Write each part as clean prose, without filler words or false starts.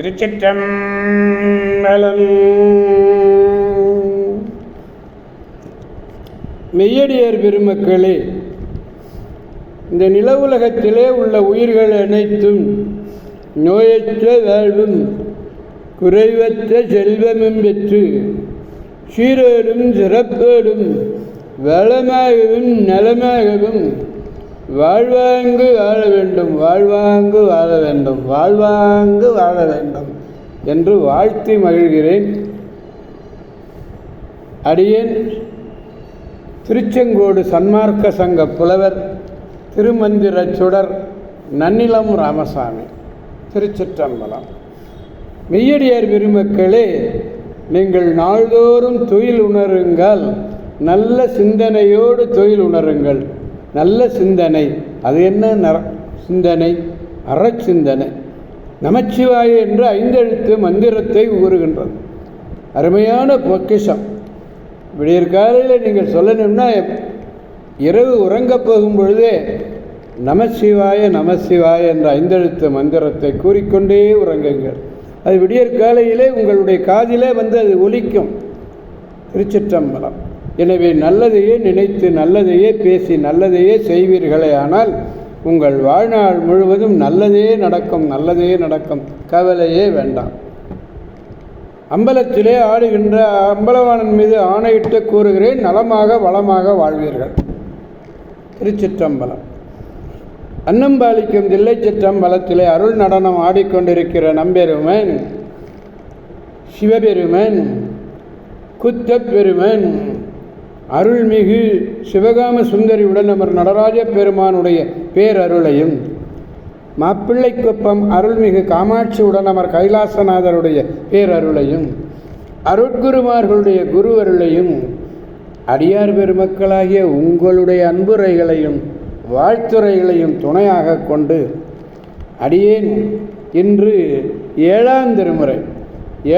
திருச்சிற்றம்பலம். மெய்யடியார் பெருமக்களே, இந்த நில உலகத்திலே உள்ள உயிர்கள் அனைத்தும் நோயற்ற வாழ்வும் குறைவற்ற செல்வமும் பெற்று சீரோடும் சிறப்போடும் வளமாகவும் நலமாகவும் வாழ்வாங்கு வாழ வேண்டும், வாழ்வாங்கு வாழ வேண்டும், வாழ்வாங்கு வாழ வேண்டும் என்று வாழ்த்தி மகிழ்கிறேன். அடியேன் திருச்செங்கோடு சன்மார்க்க சங்க புலவர் திருமந்திர சுடர் நன்னிலம் ராமசாமி. திருச்சிற்றம்பலம். மெய்யடியார் பெருமக்களே, நீங்கள் நாள்தோறும் தொழில் உணருங்கள், நல்ல சிந்தனையோடு தொழில் உணருங்கள். நல்ல சிந்தனை, அது என்ன சிந்தனை? அறச்சிந்தனை. நமச்சிவாய என்ற 5 எழுத்து மந்திரத்தை கூறுகின்றது. அருமையான பொக்கிஷம். விடியற் காலையில் நீங்கள் சொல்லணும்னா, இரவு உறங்கப் போகும் பொழுதே நமசிவாய நமசிவாய என்ற 5 எழுத்து மந்திரத்தை கூறிக்கொண்டே உறங்குங்கள். அது விடியற் காலையிலே உங்களுடைய காதிலே வந்து அது ஒலிக்கும். திருச்சிற்றம்பலம். எனவே நல்லதையே நினைத்து நல்லதையே பேசி நல்லதையே செய்வீர்களே ஆனால் உங்கள் வாழ்நாள் முழுவதும் நல்லதே நடக்கும், நல்லதே நடக்கும். கவலையே வேண்டாம். அம்பலத்திலே ஆடுகின்ற அம்பலவாணன் மீது ஆணையிட்டு கூறுகிறேன், நலமாக வளமாக வாழ்வீர்கள். திருச்சிற்றம்பலம். அன்னம்பாலிக்கும் தில்லை சிற்றம்பலத்திலே அருள் நடனம் ஆடிக்கொண்டிருக்கிற நம்பெருமன் சிவபெருமன் குத்தப்பெருமன் அருள்மிகு சிவகாம சுந்தரியுடன் அமர் நடராஜ பெருமானுடைய பேரருளையும், மாப்பிள்ளைக்குப்பம் அருள்மிகு காமாட்சியுடன் அமர் கைலாசநாதருடைய பேரருளையும், அருட்குருமார்களுடைய குருவருளையும், அடியார் பெருமக்களாகிய உங்களுடைய அன்புரைகளையும் வாழ்த்துரைகளையும் துணையாக கொண்டு அடியேன் இன்று 7ஆம் திருமுறை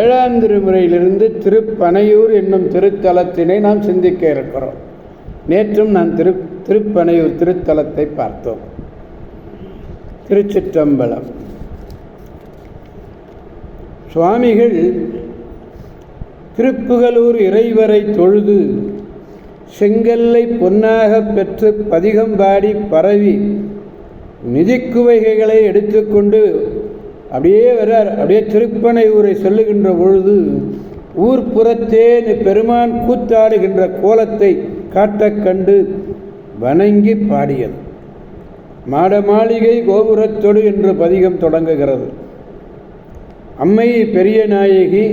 7ஆம் திருமுறையிலிருந்து திருப்பனையூர் என்னும் திருத்தலத்தினை நாம் சிந்திக்க இருக்கிறோம். நேற்றும் நான் திருப்பனையூர் திருத்தலத்தை பார்த்தோம். திருச்சிற்றம்பலம். சுவாமிகள் திருப்புகலூர் இறைவரை தொழுது செங்கல்லை பொன்னாக பெற்று பதிகம் பாடி பரவி நிதிக்குவைகளை எடுத்துக்கொண்டு அப்படியே வர்றார். அப்படியே திருப்பனையூரை சொல்லுகின்ற பொழுது ஊர்ப்புறத்தே பெருமான் கூத்தாடுகின்ற கோலத்தை காட்டக் கண்டு வணங்கி பாடியது. மாட மாளிகை கோபுரத்தொடு என்று பதிகம் தொடங்குகிறது. அம்மை பெரிய நாயகி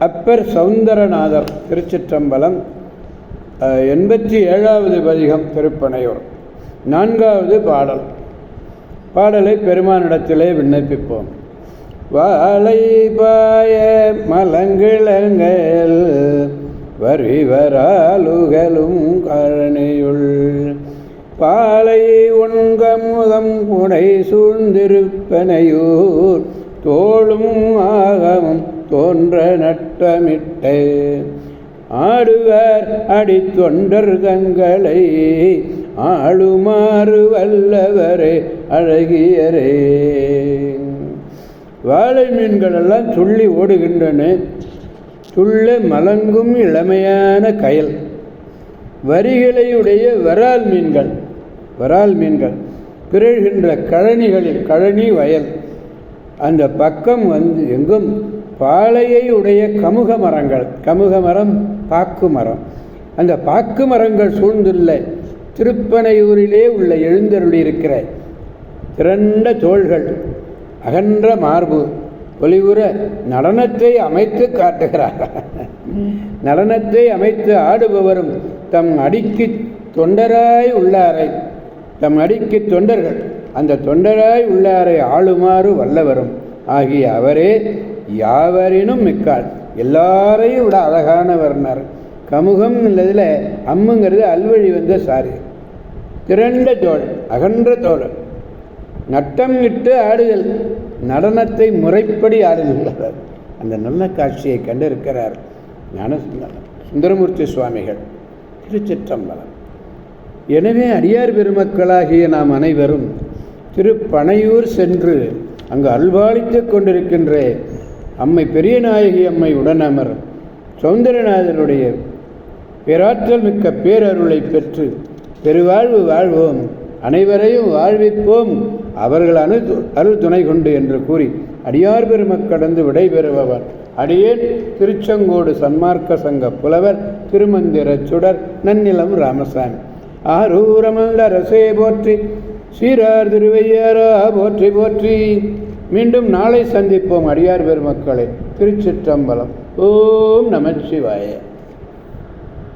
அப்பர் சௌந்தரநாதர். திருச்சிற்றம்பலம். 87வது பதிகம் திருப்பனையூர். 4வது பாடல். பாடலை பெருமானிடத்திலே விண்ணப்பிப்போம். வாழை பாய மலங்கிழங்கள் வரிவராலுகளும் கழனியுள் பாலை ஒன்கமுதம் புடை சூழ்ந்திருப்பனையூர் தோளும் ஆகமும் தோன்ற நட்டமிட்டே ஆடுவார் அடித்தொண்டர் தங்களை ஆளுமாறு வல்லவரே அழகியரே. வாழை மீன்கள் எல்லாம் துள்ளி ஓடுகின்றன. துள்ள மலங்கும் இளமையான கயல். வரிகளையுடைய வரால் மீன்கள் பிறழ்கின்ற கழனிகளில், கழனி வயல் அந்த பக்கம் வந்து எங்கும் பாலையை உடைய கமுக மரங்கள், கமுக மரம் பாக்கு மரம், அந்த பாக்கு மரங்கள் சூழ்ந்துள்ள திருப்பனையூரிலே உள்ள எழுந்தருளி இருக்கிற திரண்ட தோள்கள், அகன்ற மார்பு, பொலிவுற நடனத்தை அமைத்து காட்டுகிறார். நடனத்தை அமைத்து ஆடுபவரும் தம் அடிக்கு தொண்டராய் உள்ளாரை, தம் அடிக்கு தொண்டர்கள், அந்த தொண்டராய் உள்ளாரை ஆளுமாறு வல்லவரும் ஆகிய அவரே யாவரினும் மிக்காள், எல்லாரையும் விட அழகானவர்னார். கமுகம் இல்லதில் அம்முங்கிறது அல்வழி வந்த சாரி. திரண்ட தோள், அகன்ற தோள், நட்டம் இட்டு ஆடுதல், நடனத்தை முறைப்படி ஆடுகின்றார். அந்த நல்ல காட்சியை கண்டிருக்கிறார் ஞான சுந்தரமூர்த்தி சுவாமிகள். திருச்சிற்றம்பலம். எனவே அடியார் பெருமக்களாகிய நாம் அனைவரும் திருப்பனையூர் சென்று அங்கு அல்வாளித்து கொண்டிருக்கின்ற அம்மை பெரியநாயகி அம்மை உடனமர் சௌந்தரநாதனுடைய பேராற்றல் மிக்க பேரருளை பெற்று பெருவாழ்வு வாழ்வோம், அனைவரையும் வாழ்விப்போம், அவர்கள் அருள் துணை கொண்டு என்று கூறி அடியார் பெருமக் கடந்து விடைபெறுபவர் அடியேன் திருச்செங்கோடு சன்மார்க்க சங்க புலவர் திருமந்திர சுடர் நன்னிலம் ராமசாமி. ஆரூரமல்ல ரசே போற்றி, சீரார் திருவையாரா போற்றி போற்றி. மீண்டும் நாளை சந்திப்போம் அடியார் பெருமக்களை. திருச்சிற்றம்பலம். ஓம் நமச்சிவாய.